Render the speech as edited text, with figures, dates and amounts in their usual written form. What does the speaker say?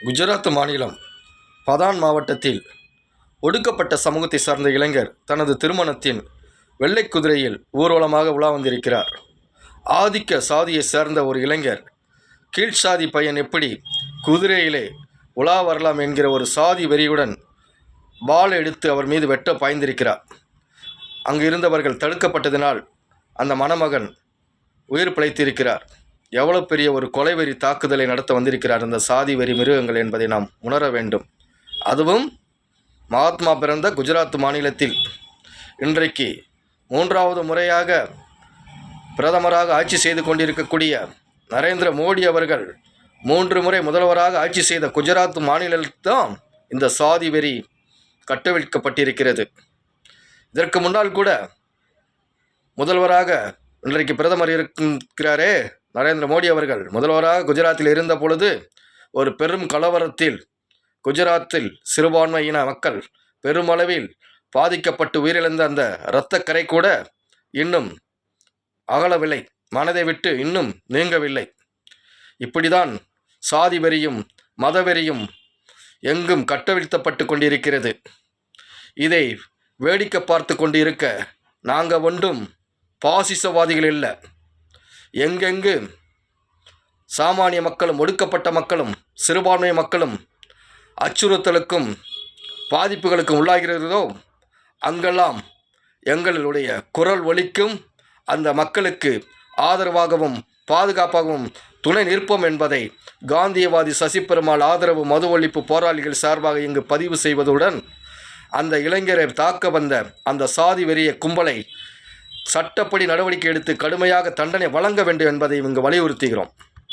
குஜராத் மாநிலம் பதான் மாவட்டத்தில் ஒடுக்கப்பட்ட சமூகத்தை சார்ந்த இளைஞர் தனது திருமணத்தின் வெள்ளை குதிரையில் ஊர்வலமாக உலா வந்திருக்கிறார். ஆதிக்க சாதியை சேர்ந்த ஒரு இளைஞர் கீழ்சாதி பையன் எப்படி குதிரையிலே உலா வரலாம் என்கிற ஒரு சாதி வெறியுடன் பால் எடுத்து அவர் மீது வெட்ட பாய்ந்திருக்கிறார். அங்கு இருந்தவர்கள் தடுக்கப்பட்டதினால் அந்த மணமகன் உயிர் பிழைத்திருக்கிறார். எவ்வளோ பெரிய ஒரு கொலைவெறி தாக்குதலை நடத்த வந்திருக்கிறார் இந்த சாதி வெறி மிருகங்கள் என்பதை நாம் உணர வேண்டும். அதுவும் மகாத்மா பிறந்த குஜராத் மாநிலத்தில் இன்றைக்கு 3வது முறையாக பிரதமராக ஆட்சி செய்து கொண்டிருக்கக்கூடிய நரேந்திர மோடி அவர்கள் 3 முறை முதல்வராக ஆட்சி செய்த குஜராத் மாநிலத்தான் இந்த சாதி வெறி கட்டவிழ்க்கப்பட்டிருக்கிறது. இதற்கு முன்னால் கூட முதல்வராக இன்றைக்கு பிரதமர் இருக்கிறாரே நரேந்திர மோடி அவர்கள் முதல்வராக குஜராத்தில் இருந்த பொழுது ஒரு பெரும் கலவரத்தில் குஜராத்தில் சிறுபான்மையின மக்கள் பெருமளவில் பாதிக்கப்பட்டு உயிரிழந்த அந்த இரத்தக்கரை கூட இன்னும் அகலவில்லை, மனதை விட்டு இன்னும் நீங்கவில்லை. இப்படிதான் சாதி வெறியும் மதவெறியும் எங்கும் கட்டவிழ்த்தப்பட்டு கொண்டிருக்கிறது. இதை வேடிக்கை பார்த்து கொண்டு இருக்க நாங்கள் ஒன்றும் பாசிசவாதிகள் இல்லை. எங்கெங்கு சாமானிய மக்களும் ஒடுக்கப்பட்ட மக்களும் சிறுபான்மை மக்களும் அச்சுறுத்தலுக்கும் பாதிப்புகளுக்கும் உள்ளாகிறதோ அங்கெல்லாம் எங்களுடைய குரல் ஒலிக்கும், அந்த மக்களுக்கு ஆதரவாகவும் பாதுகாப்பாகவும் துணை நிற்போம் என்பதை காந்தியவாதி சசிபெருமாள் ஆதரவு மது ஒழிப்பு போராளிகள் சார்பாக இங்கு பதிவு செய்வதுடன் அந்த இளைஞரை தாக்க வந்த அந்த சாதி வெறிய கும்பலை சட்டப்படி நடவடிக்கை எடுத்து கடுமையாக தண்டனை வழங்க வேண்டும் என்பதை இங்கு வலியுறுத்துகிறோம்.